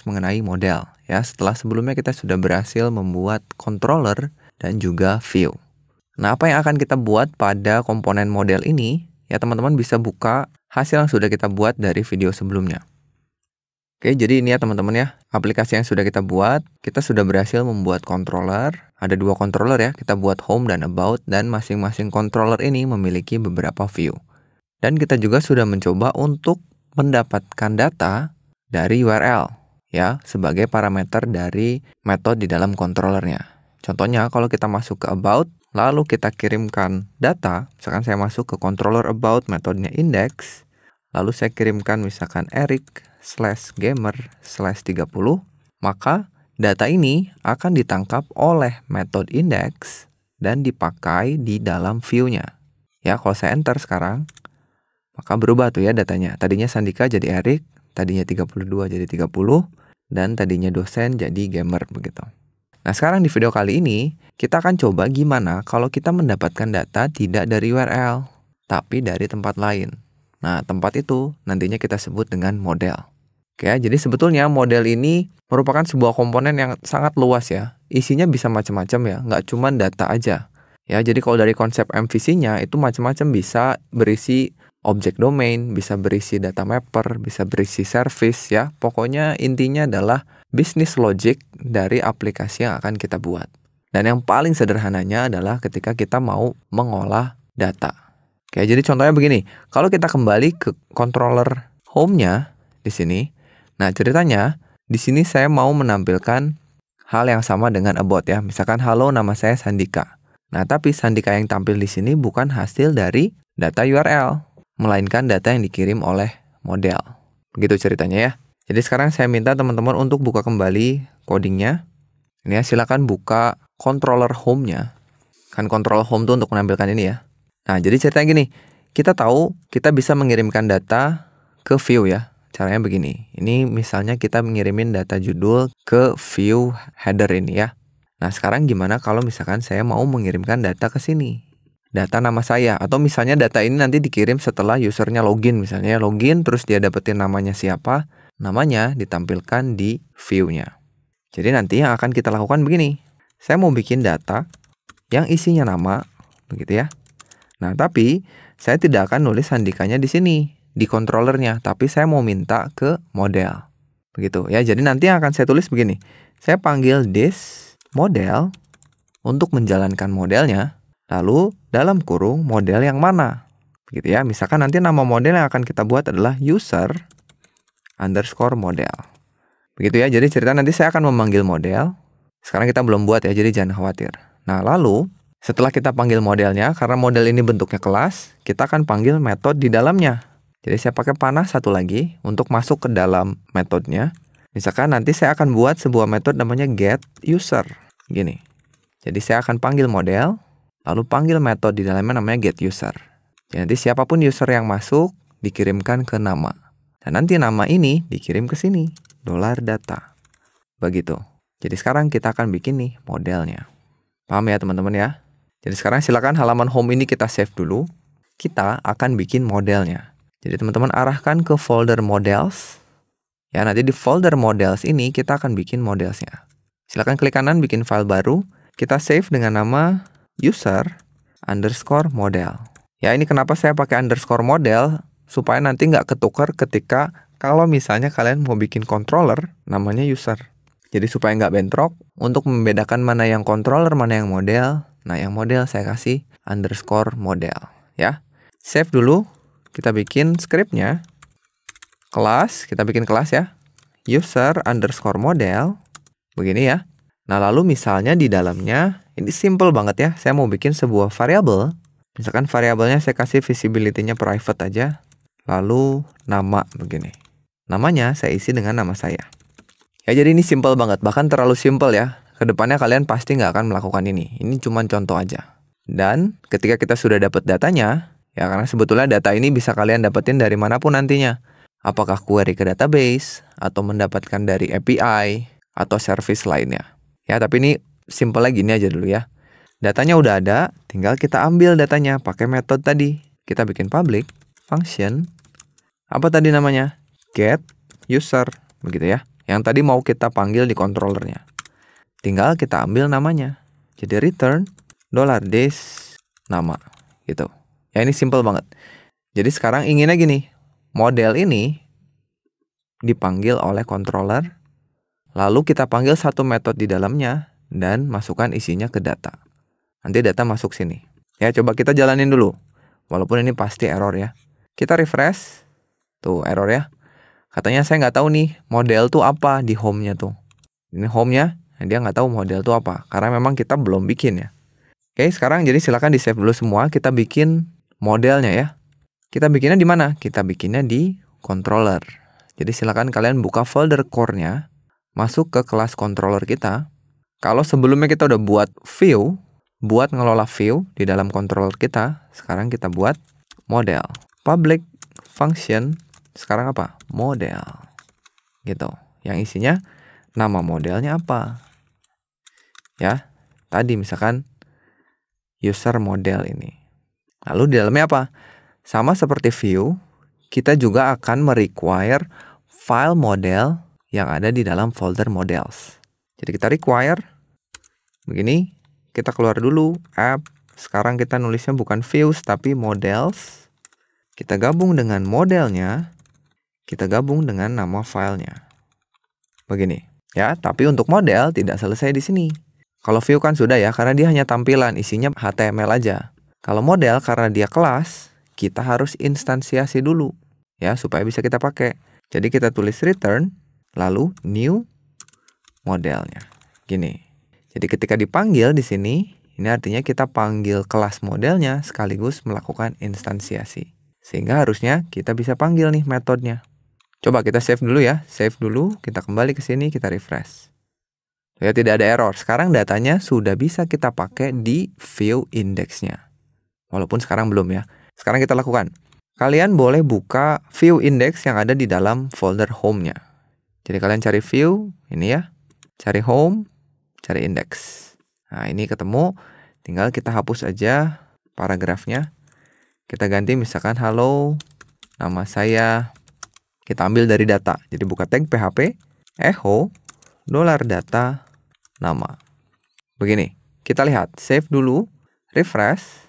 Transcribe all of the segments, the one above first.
mengenai model ya. Setelah sebelumnya kita sudah berhasil membuat controller dan juga view. Nah, apa yang akan kita buat pada komponen model ini? Ya, teman-teman bisa buka hasil yang sudah kita buat dari video sebelumnya. Oke, jadi ini ya teman-teman ya, aplikasi yang sudah kita buat. Kita sudah berhasil membuat controller. Ada 2 controller ya, kita buat home dan about, dan masing-masing controller ini memiliki beberapa view. Dan kita juga sudah mencoba untuk mendapatkan data dari URL ya, sebagai parameter dari metode di dalam controllernya. Contohnya kalau kita masuk ke about, lalu kita kirimkan data, misalkan saya masuk ke controller about, metodenya index, lalu saya kirimkan misalkan eric/gamer/30, maka data ini akan ditangkap oleh metode index dan dipakai di dalam view-nya. Ya, kalau saya enter sekarang, maka berubah tuh ya datanya. Tadinya Sandika jadi Eric, tadinya 32 jadi 30, dan tadinya dosen jadi gamer begitu. Nah, sekarang di video kali ini, kita akan coba gimana kalau kita mendapatkan data tidak dari URL, tapi dari tempat lain. Nah, tempat itu nantinya kita sebut dengan model. Oke, jadi sebetulnya model ini merupakan sebuah komponen yang sangat luas ya. Isinya bisa macam-macam ya, nggak cuma data aja. Ya, jadi kalau dari konsep MVC-nya itu macam-macam, bisa berisi object domain, bisa berisi data mapper, bisa berisi service ya. Pokoknya intinya adalah business logic dari aplikasi yang akan kita buat. Dan yang paling sederhananya adalah ketika kita mau mengolah data. Oke, jadi contohnya begini. Kalau kita kembali ke controller home-nya di sini. Nah, ceritanya di sini saya mau menampilkan hal yang sama dengan about ya. Misalkan halo, nama saya Sandika. Nah, tapi Sandika yang tampil di sini bukan hasil dari data URL, melainkan data yang dikirim oleh model. Begitu ceritanya ya. Jadi sekarang saya minta teman-teman untuk buka kembali codingnya. Ini ya, silakan buka controller home-nya. Kan controller home tuh untuk menampilkan ini ya. Nah, jadi ceritanya gini. Kita tahu kita bisa mengirimkan data ke view ya. Caranya begini. Ini misalnya kita mengirimin data judul ke view header ini ya. Nah, sekarang gimana kalau misalkan saya mau mengirimkan data ke sini? Data nama saya, atau misalnya data ini nanti dikirim setelah usernya login. Misalnya login, terus dia dapetin namanya siapa, namanya ditampilkan di view-nya. Jadi nanti yang akan kita lakukan begini. Saya mau bikin data yang isinya nama, begitu ya. Nah, tapi saya tidak akan nulis Sandikanya di sini, di controllernya, tapi saya mau minta ke model. Begitu ya, jadi nanti yang akan saya tulis begini. Saya panggil this model untuk menjalankan modelnya, lalu dalam kurung model yang mana. Begitu ya, misalkan nanti nama model yang akan kita buat adalah user_model. Begitu ya, jadi cerita nanti saya akan memanggil model. Sekarang kita belum buat ya, jadi jangan khawatir. Nah, lalu setelah kita panggil modelnya, karena model ini bentuknya kelas, kita akan panggil metode di dalamnya. Jadi saya pakai panah satu lagi untuk masuk ke dalam metodenya. Misalkan nanti saya akan buat sebuah metode namanya getUser. Gini. Jadi saya akan panggil model, lalu panggil metode di dalamnya namanya getUser. Jadi nanti siapapun user yang masuk dikirimkan ke nama. Dan nanti nama ini dikirim ke sini, $data. Begitu. Jadi sekarang kita akan bikin nih modelnya. Paham ya teman-teman ya? Jadi sekarang silakan halaman home ini kita save dulu. Kita akan bikin modelnya. Jadi teman-teman arahkan ke folder models. Ya, nanti di folder models ini kita akan bikin modelsnya. Silakan klik kanan bikin file baru. Kita save dengan nama user_model. Ya, ini kenapa saya pakai underscore model, supaya nanti nggak ketukar ketika kalau misalnya kalian mau bikin controller namanya user. Jadi supaya nggak bentrok, untuk membedakan mana yang controller, mana yang model. Nah, yang model saya kasih _model. Ya, save dulu. Kita bikin scriptnya. Kelas, kita bikin kelas ya. user_model. Begini ya. Nah, lalu misalnya di dalamnya, ini simple banget ya. Saya mau bikin sebuah variabel. Misalkan variabelnya saya kasih visibility-nya private aja. Lalu nama begini. Namanya saya isi dengan nama saya. Ya, jadi ini simple banget. Bahkan terlalu simple ya. Kedepannya kalian pasti nggak akan melakukan ini. Ini cuma contoh aja. Dan ketika kita sudah dapat datanya, ya karena sebetulnya data ini bisa kalian dapetin dari manapun nantinya. Apakah query ke database, atau mendapatkan dari API, atau service lainnya. Ya, tapi ini simple lagi ini aja dulu ya. Datanya udah ada, tinggal kita ambil datanya pakai metode tadi. Kita bikin public function. Apa tadi namanya? getUser, begitu ya. Yang tadi mau kita panggil di controllernya. Tinggal kita ambil namanya. Jadi return $this nama gitu. Ya ini simple banget. Jadi sekarang inginnya gini, model ini dipanggil oleh controller, lalu kita panggil satu metode di dalamnya dan masukkan isinya ke data. Nanti data masuk sini. Ya coba kita jalanin dulu. Walaupun ini pasti error ya. Kita refresh. Tuh error ya. Katanya saya nggak tahu nih model tuh apa di home-nya tuh. Ini home-nya, dia nggak tahu model tuh apa. Karena memang kita belum bikin ya. Oke, sekarang jadi silakan di save dulu semua. Kita bikin modelnya ya. Kita bikinnya di mana? Kita bikinnya di controller. Jadi silakan kalian buka folder core-nya, masuk ke kelas controller kita. Kalau sebelumnya kita udah buat view, buat ngelola view di dalam controller kita, sekarang kita buat model. Public function, sekarang apa? Model. Gitu. Yang isinya nama modelnya apa? Ya, tadi misalkan user model ini. Lalu di dalamnya apa? Sama seperti view, kita juga akan merequire file model yang ada di dalam folder models. Jadi kita require begini, kita keluar dulu app. Sekarang kita nulisnya bukan views tapi models. Kita gabung dengan modelnya, kita gabung dengan nama filenya. Begini, ya. Tapi untuk model tidak selesai di sini. Kalau view kan sudah ya, karena dia hanya tampilan, isinya HTML aja. Kalau model karena dia kelas, kita harus instansiasi dulu ya supaya bisa kita pakai. Jadi kita tulis return lalu new modelnya. Gini. Jadi ketika dipanggil di sini, ini artinya kita panggil kelas modelnya sekaligus melakukan instansiasi. Sehingga harusnya kita bisa panggil nih metodenya. Coba kita save dulu ya. Save dulu, kita kembali ke sini, kita refresh. Ya, tidak ada error. Sekarang datanya sudah bisa kita pakai di view index-nya. Walaupun sekarang belum ya. Sekarang kita lakukan. Kalian boleh buka view index yang ada di dalam folder home-nya. Jadi kalian cari view, ini ya. Cari home, cari index. Nah, ini ketemu. Tinggal kita hapus aja paragrafnya. Kita ganti misalkan halo, nama saya. Kita ambil dari data. Jadi buka tag PHP, echo, $data, nama. Begini, kita lihat, save dulu, refresh.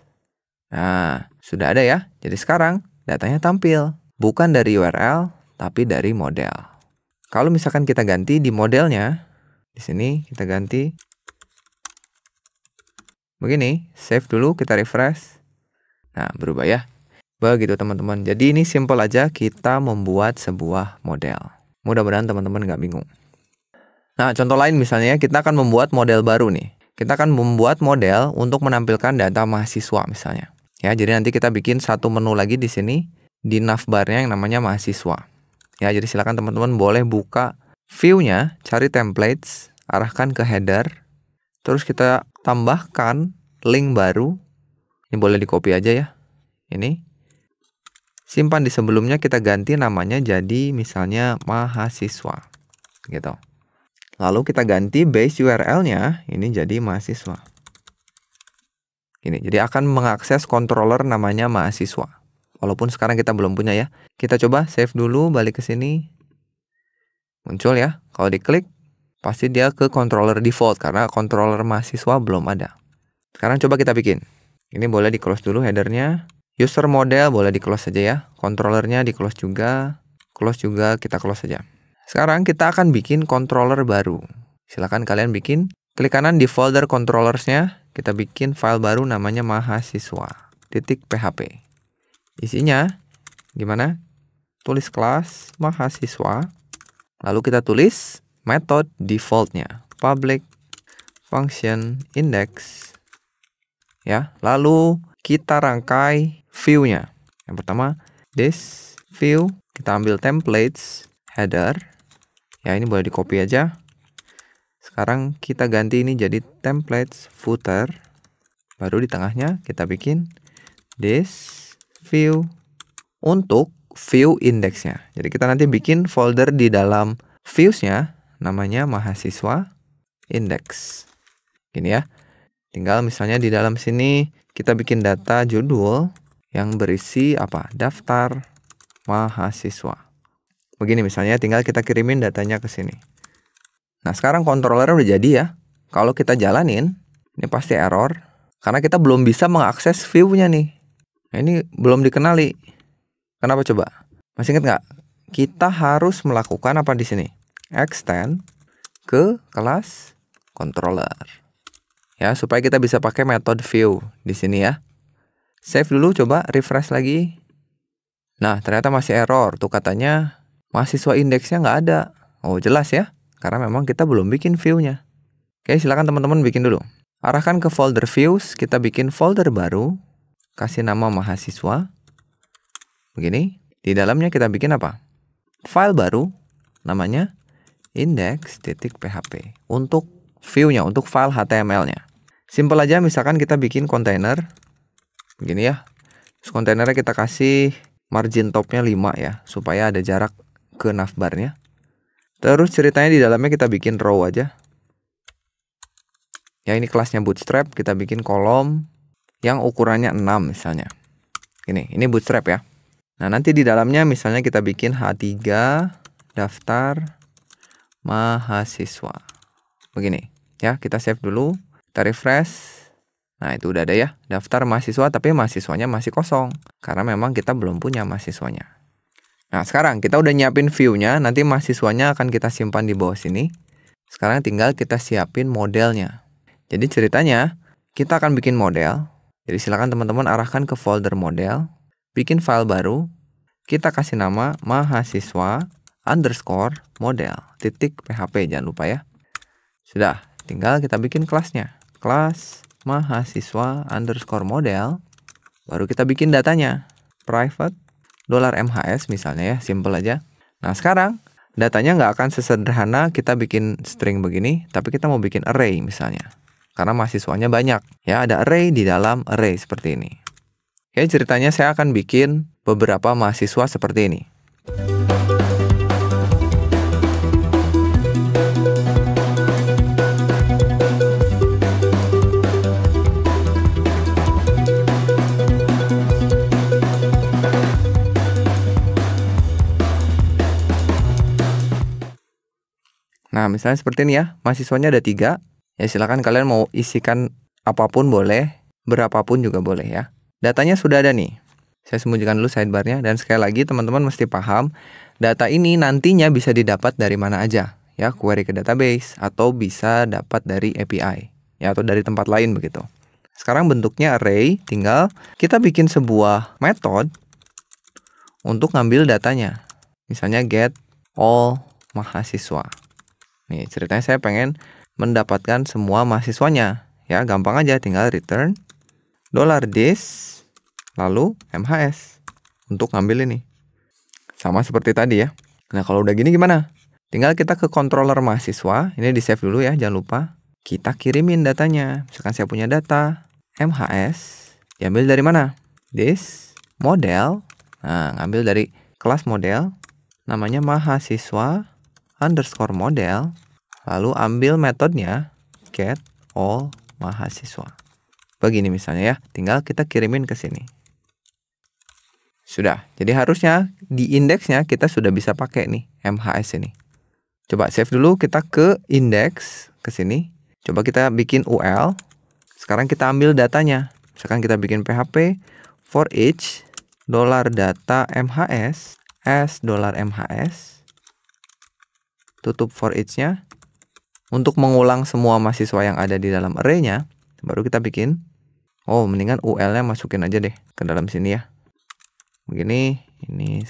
Nah, sudah ada ya. Jadi sekarang datanya tampil. Bukan dari URL, tapi dari model. Kalau misalkan kita ganti di modelnya, di sini kita ganti. Begini, save dulu, kita refresh. Nah, berubah ya. Begitu teman-teman. Jadi ini simple aja kita membuat sebuah model. Mudah-mudahan teman-teman nggak bingung. Nah, contoh lain misalnya kita akan membuat model baru nih. Kita akan membuat model untuk menampilkan data mahasiswa misalnya. Ya, jadi nanti kita bikin satu menu lagi di sini di navbarnya yang namanya mahasiswa. Ya, jadi silakan teman-teman boleh buka view-nya, cari templates, arahkan ke header. Terus kita tambahkan link baru. Ini boleh di-copy aja ya. Ini. Simpan di sebelumnya, kita ganti namanya jadi misalnya mahasiswa. Gitu. Lalu kita ganti base URL-nya, ini jadi mahasiswa. Gini, jadi akan mengakses controller namanya mahasiswa. Walaupun sekarang kita belum punya ya. Kita coba save dulu, balik ke sini. Muncul ya. Kalau diklik, pasti dia ke controller default karena controller mahasiswa belum ada. Sekarang coba kita bikin. Ini boleh di-close dulu headernya. User model boleh di-close saja ya. Controllernya di-close juga. Close juga, kita close saja. Sekarang kita akan bikin controller baru. Silakan kalian bikin. Klik kanan di folder controllers-nya. Kita bikin file baru namanya mahasiswa.php. Isinya gimana? Tulis kelas mahasiswa. Lalu kita tulis method default-nya. Public function index. Ya, lalu kita rangkai view-nya. Yang pertama, this view. Kita ambil templates, header. Ya, ini boleh di-copy aja. Sekarang kita ganti ini jadi templates footer. Baru di tengahnya kita bikin this view untuk view indexnya. Jadi kita nanti bikin folder di dalam views-nya namanya mahasiswa index. Gini ya. Tinggal misalnya di dalam sini kita bikin data judul yang berisi apa? Daftar mahasiswa. Begini misalnya, tinggal kita kirimin datanya ke sini. Nah, sekarang controllernya udah jadi ya. Kalau kita jalanin, ini pasti error karena kita belum bisa mengakses view-nya nih. Nah, ini belum dikenali. Kenapa coba? Masih ingat nggak? Kita harus melakukan apa di sini? Extend ke kelas controller. Ya, supaya kita bisa pakai metode view di sini ya. Save dulu, coba refresh lagi. Nah, ternyata masih error. Tuh katanya mahasiswa indeksnya nggak ada. Oh, jelas ya. Karena memang kita belum bikin view-nya. Oke, silakan teman-teman bikin dulu. Arahkan ke folder views, kita bikin folder baru. Kasih nama mahasiswa. Begini. Di dalamnya kita bikin apa? File baru. Namanya index.php. Untuk view-nya, untuk file HTML-nya. Simple aja, misalkan kita bikin kontainer. Begini ya. Terus kontainernya kita kasih margin top-nya 5 ya. Supaya ada jarak ke navbar-nya. Terus ceritanya di dalamnya kita bikin row aja. Ya, ini kelasnya bootstrap, kita bikin kolom yang ukurannya 6 misalnya. Ini bootstrap ya. Nah, nanti di dalamnya misalnya kita bikin H3 daftar mahasiswa. Begini. Ya, kita save dulu, kita refresh. Nah, itu udah ada ya, daftar mahasiswa, tapi mahasiswanya masih kosong karena memang kita belum punya mahasiswanya. Nah, sekarang kita udah nyiapin view-nya, nanti mahasiswanya akan kita simpan di bawah sini. Sekarang tinggal kita siapin modelnya. Jadi ceritanya, kita akan bikin model. Jadi silakan teman-teman arahkan ke folder model, bikin file baru, kita kasih nama mahasiswa underscore model .php, jangan lupa ya. Sudah, tinggal kita bikin kelasnya. Kelas mahasiswa underscore model, baru kita bikin datanya. Private $MHS misalnya ya, simple aja. Nah, sekarang datanya nggak akan sesederhana kita bikin string begini, tapi kita mau bikin array misalnya. Karena mahasiswanya banyak, ya ada array di dalam array seperti ini. Oke, ceritanya saya akan bikin beberapa mahasiswa seperti ini. Nah, misalnya seperti ini ya, mahasiswanya ada 3. Ya, silakan kalian mau isikan apapun boleh, berapapun juga boleh ya. Datanya sudah ada nih. Saya sembunyikan dulu sidebar-nya, dan sekali lagi teman-teman mesti paham, data ini nantinya bisa didapat dari mana aja. Ya, query ke database, atau bisa dapat dari API, ya, atau dari tempat lain begitu. Sekarang bentuknya array, tinggal kita bikin sebuah metode untuk ngambil datanya. Misalnya get all mahasiswa. Nih, ceritanya saya pengen mendapatkan semua mahasiswanya. Ya, gampang aja, tinggal return $this lalu MHS untuk ngambil ini. Sama seperti tadi ya. Nah, kalau udah gini gimana? Tinggal kita ke controller mahasiswa, ini di save dulu ya, jangan lupa. Kita kirimin datanya. Misalkan saya punya data MHS, diambil dari mana? This model. Nah, ngambil dari kelas model, namanya mahasiswa underscore model, lalu ambil metodenya get all mahasiswa. Begini misalnya ya, tinggal kita kirimin ke sini. Sudah, jadi harusnya di indeksnya kita sudah bisa pakai nih MHS ini. Coba save dulu, kita ke indeks, ke sini. Coba kita bikin UL. Sekarang kita ambil datanya. Misalkan kita bikin PHP for each $data MHS as $MHS. Tutup for each-nya. Untuk mengulang semua mahasiswa yang ada di dalam array-nya, baru kita bikin. Oh, mendingan UL-nya masukin aja deh ke dalam sini ya. Begini, ini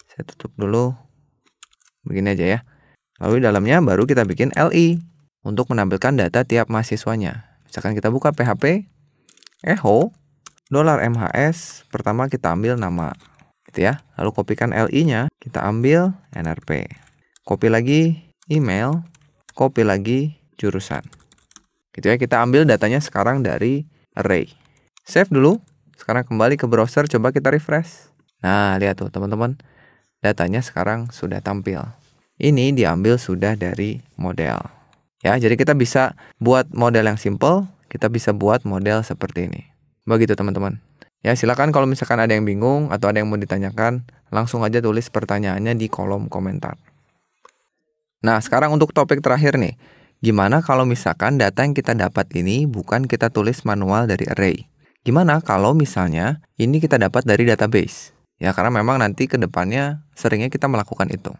saya tutup dulu. Begini aja ya. Lalu di dalamnya baru kita bikin LI untuk menampilkan data tiap mahasiswanya. Misalkan kita buka PHP, echo $MHS, pertama kita ambil nama, gitu ya. Lalu kopikan LI-nya, kita ambil NRP. Copy lagi email, copy lagi jurusan. Gitu ya, kita ambil datanya sekarang dari array. Save dulu. Sekarang kembali ke browser, coba kita refresh. Nah, lihat tuh teman-teman. Datanya sekarang sudah tampil. Ini diambil sudah dari model. Ya, jadi kita bisa buat model yang simple, kita bisa buat model seperti ini. Begitu teman-teman. Ya, silakan kalau misalkan ada yang bingung atau ada yang mau ditanyakan, langsung aja tulis pertanyaannya di kolom komentar. Nah, sekarang untuk topik terakhir nih. Gimana kalau misalkan data yang kita dapat ini bukan kita tulis manual dari array? Gimana kalau misalnya ini kita dapat dari database? Ya, karena memang nanti ke depannya seringnya kita melakukan itu.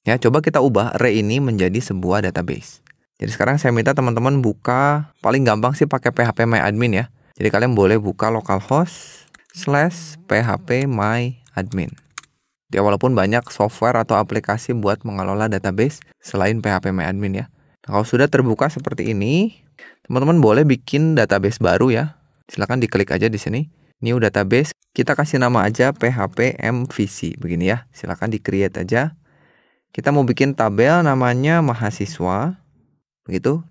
Ya, coba kita ubah array ini menjadi sebuah database. Jadi sekarang saya minta teman-teman buka, paling gampang sih pakai phpMyAdmin ya. Jadi kalian boleh buka localhost/phpMyAdmin. Ya, walaupun banyak software atau aplikasi buat mengelola database selain phpMyAdmin ya. Nah, kalau sudah terbuka seperti ini, teman-teman boleh bikin database baru ya. Silakan diklik aja di sini. New database, kita kasih nama aja phpMVC begini ya. Silakan di-create aja. Kita mau bikin tabel namanya mahasiswa. Begitu.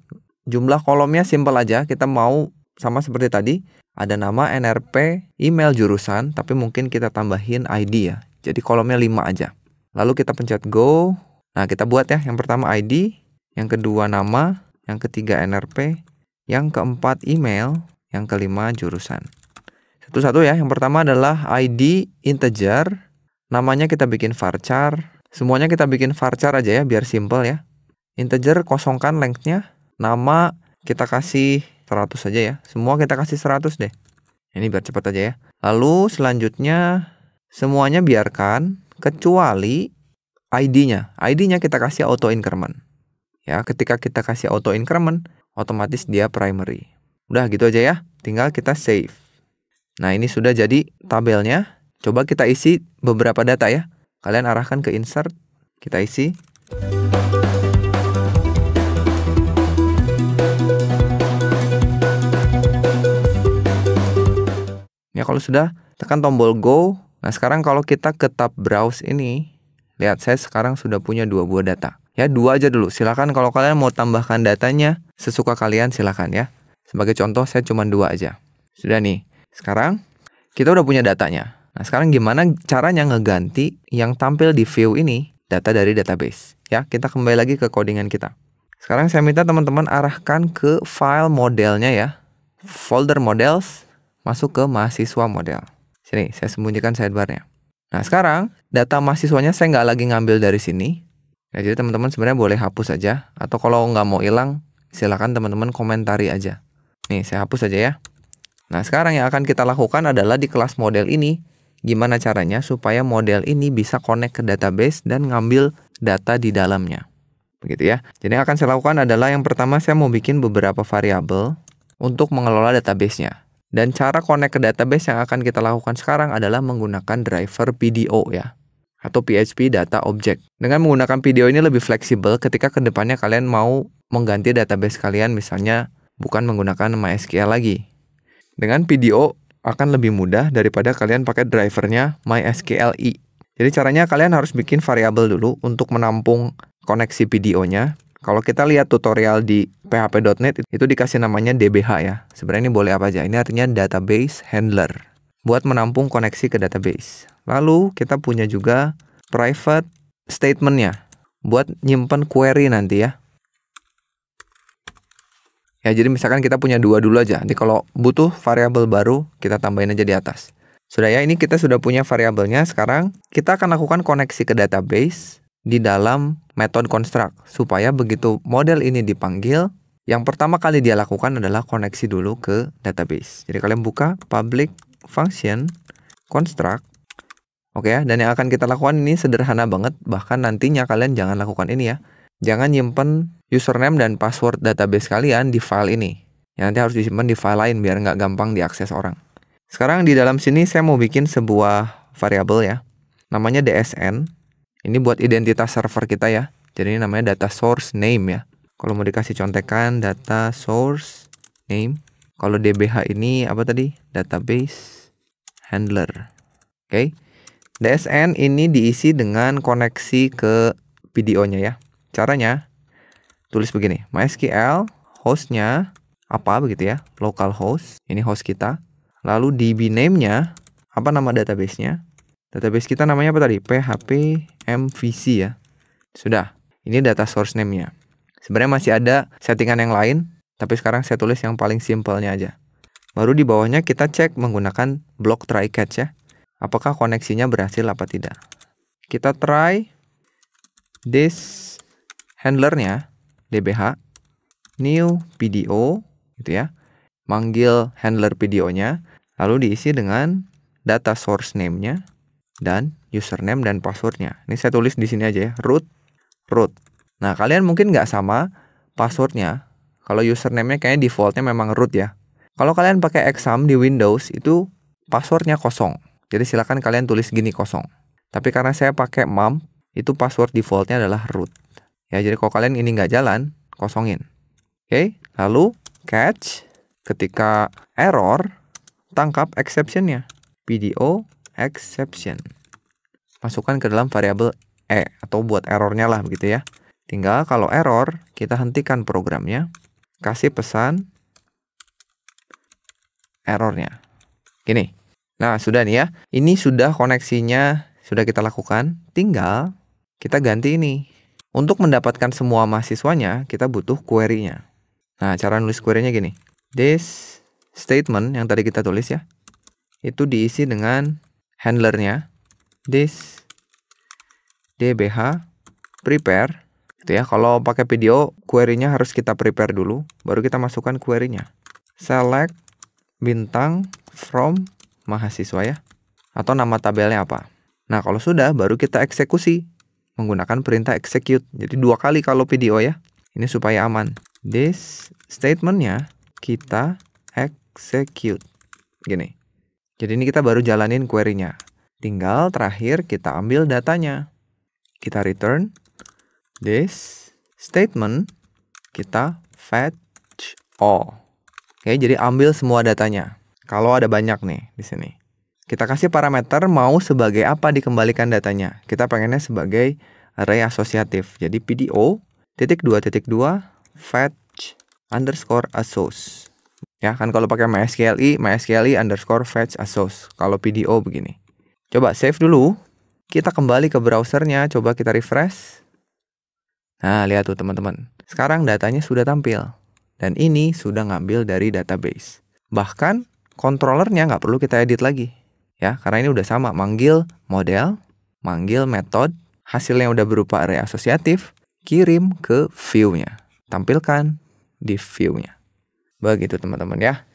Jumlah kolomnya simple aja. Kita mau sama seperti tadi, ada nama, NRP, email jurusan, tapi mungkin kita tambahin ID ya. Jadi kolomnya 5 aja. Lalu kita pencet go. Nah, kita buat ya. Yang pertama ID, yang kedua nama, yang ketiga NRP, yang keempat email, yang kelima jurusan. Satu-satu ya. Yang pertama adalah ID integer, namanya kita bikin varchar. Semuanya kita bikin varchar aja ya, biar simple ya. Integer kosongkan length-nya. Nama kita kasih 100 aja ya. Semua kita kasih 100 deh. Ini biar cepat aja ya. Lalu selanjutnya semuanya biarkan kecuali ID-nya. ID-nya kita kasih auto increment. Ya, ketika kita kasih auto increment, otomatis dia primary. Udah gitu aja ya. Tinggal kita save. Nah, ini sudah jadi tabelnya. Coba kita isi beberapa data ya. Kalian arahkan ke insert, kita isi. Ya, kalau sudah, tekan tombol go. Nah, sekarang kalau kita ke tab browse ini, lihat saya sekarang sudah punya 2 buah data. Ya, 2 aja dulu. Silakan kalau kalian mau tambahkan datanya, sesuka kalian silakan ya. Sebagai contoh, saya cuma 2 aja. Sudah nih. Sekarang, kita udah punya datanya. Nah, sekarang gimana caranya ngeganti yang tampil di view ini data dari database? Ya, kita kembali lagi ke codingan kita. Sekarang saya minta teman-teman arahkan ke file modelnya ya. Folder models, masuk ke mahasiswa model. Sini, saya sembunyikan sidebarnya. Nah, sekarang data mahasiswanya saya nggak lagi ngambil dari sini. Ya, jadi teman-teman sebenarnya boleh hapus aja. Atau kalau nggak mau hilang, silakan teman-teman komentari aja. Nih, saya hapus aja ya. Nah, sekarang yang akan kita lakukan adalah di kelas model ini, gimana caranya supaya model ini bisa connect ke database dan ngambil data di dalamnya. Begitu ya. Jadi yang akan saya lakukan adalah yang pertama saya mau bikin beberapa variabel untuk mengelola database-nya. Dan cara connect ke database yang akan kita lakukan sekarang adalah menggunakan driver PDO ya. Atau PHP Data Object. Dengan menggunakan PDO ini lebih fleksibel ketika kedepannya kalian mau mengganti database kalian misalnya bukan menggunakan MySQL lagi. Dengan PDO akan lebih mudah daripada kalian pakai drivernya MySQLi. Jadi caranya kalian harus bikin variabel dulu untuk menampung koneksi PDO-nya. Kalau kita lihat tutorial di php.net itu dikasih namanya DBH ya. Sebenarnya ini boleh apa aja. Ini artinya database handler buat menampung koneksi ke database. Lalu kita punya juga private statement-nya buat nyimpen query nanti ya. Ya, jadi misalkan kita punya 2 dulu aja. Nanti kalau butuh variabel baru, kita tambahin aja di atas. Sudah ya, ini kita sudah punya variabelnya. Sekarang kita akan lakukan koneksi ke database di dalam method construct. Supaya begitu model ini dipanggil, yang pertama kali dia lakukan adalah koneksi dulu ke database. Jadi kalian buka public function construct. Oke ya, dan yang akan kita lakukan ini sederhana banget. Bahkan nantinya kalian jangan lakukan ini ya. Jangan nyimpen username dan password database kalian di file ini. Ya, nanti harus disimpan di file lain biar nggak gampang diakses orang. Sekarang di dalam sini saya mau bikin sebuah variabel ya. Namanya DSN. Ini buat identitas server kita ya. Jadi ini namanya data source name ya. Kalau mau dikasih contekan data source name. Kalau DBH ini apa tadi? Database handler. Oke. DSN ini diisi dengan koneksi ke PDO-nya ya. Caranya, tulis begini, MySQL, hostnya apa begitu ya, localhost, ini host kita. Lalu DB name-nya, apa nama database-nya? Database kita namanya apa tadi? phpMVC ya. Sudah, ini data source name-nya. Sebenarnya masih ada settingan yang lain, tapi sekarang saya tulis yang paling simpelnya aja. Baru di bawahnya kita cek menggunakan blok try catch ya. Apakah koneksinya berhasil apa tidak. Kita try this handlernya, dbh, new PDO, gitu ya. Manggil handler PDO-nya, lalu diisi dengan data source name-nya, dan username dan passwordnya. Ini saya tulis di sini aja ya, root. Nah, kalian mungkin nggak sama passwordnya. Kalau username-nya kayaknya defaultnya memang root ya. Kalau kalian pakai exam di Windows, itu passwordnya kosong. Jadi silakan kalian tulis gini kosong. Tapi karena saya pakai mum, itu password defaultnya adalah root. Ya, jadi kalau kalian ini nggak jalan, kosongin. Oke, lalu catch, ketika error, tangkap exception-nya. PDO exception. Masukkan ke dalam variabel E, atau buat errornya lah begitu ya. Tinggal kalau error, kita hentikan programnya, kasih pesan errornya. Gini. Nah, sudah nih ya. Ini sudah koneksinya, sudah kita lakukan. Tinggal kita ganti ini. Untuk mendapatkan semua mahasiswanya, kita butuh query-nya. Nah, cara nulis query-nya gini. This statement yang tadi kita tulis ya, itu diisi dengan handlernya. This dbh prepare. Gitu ya. Kalau pakai video, query-nya harus kita prepare dulu. Baru kita masukkan query-nya. Select bintang from mahasiswa ya, atau nama tabelnya apa. Nah, kalau sudah, baru kita eksekusi menggunakan perintah execute. Jadi 2 kali kalau video ya. Ini supaya aman. This statement-nya kita execute. Gini. Jadi ini kita baru jalanin query-nya. Tinggal terakhir kita ambil datanya. Kita return this statement, kita fetch all. Oke, jadi ambil semua datanya. Kalau ada banyak nih di sini. Kita kasih parameter mau sebagai apa dikembalikan datanya. Kita pengennya sebagai array asosiatif. Jadi PDO .2.2 fetch underscore assoc. Ya, kan kalau pakai MySQLi underscore fetch assoc. Kalau PDO begini. Coba save dulu. Kita kembali ke browsernya, coba kita refresh. Nah, lihat tuh teman-teman. Sekarang datanya sudah tampil. Dan ini sudah ngambil dari database. Bahkan controllernya nggak perlu kita edit lagi. Ya, karena ini udah sama. Manggil model, manggil method, hasilnya udah berupa array asosiatif, kirim ke view-nya. Tampilkan di view-nya. Begitu teman-teman ya.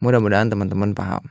Mudah-mudahan teman-teman paham.